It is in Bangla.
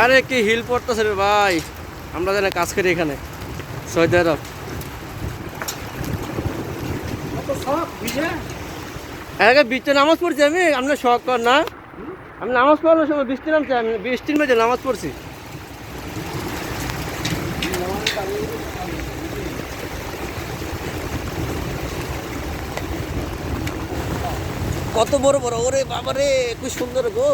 আরে কি হিল পড়তেছে রে ভাই, আমরা জানি কাজ করি এখানে সৌদি আরব। আগে বৃষ্টি নামাজ পড়ছি আমি, আপনার শখ কর না। আমি নামাজ পড়ানোর সময় বৃষ্টি নামছে, আমি বৃষ্টির মধ্যে নামাজ পড়ছি। কত বড় বড়, ওরে বাবা রে, খুব সুন্দর গো।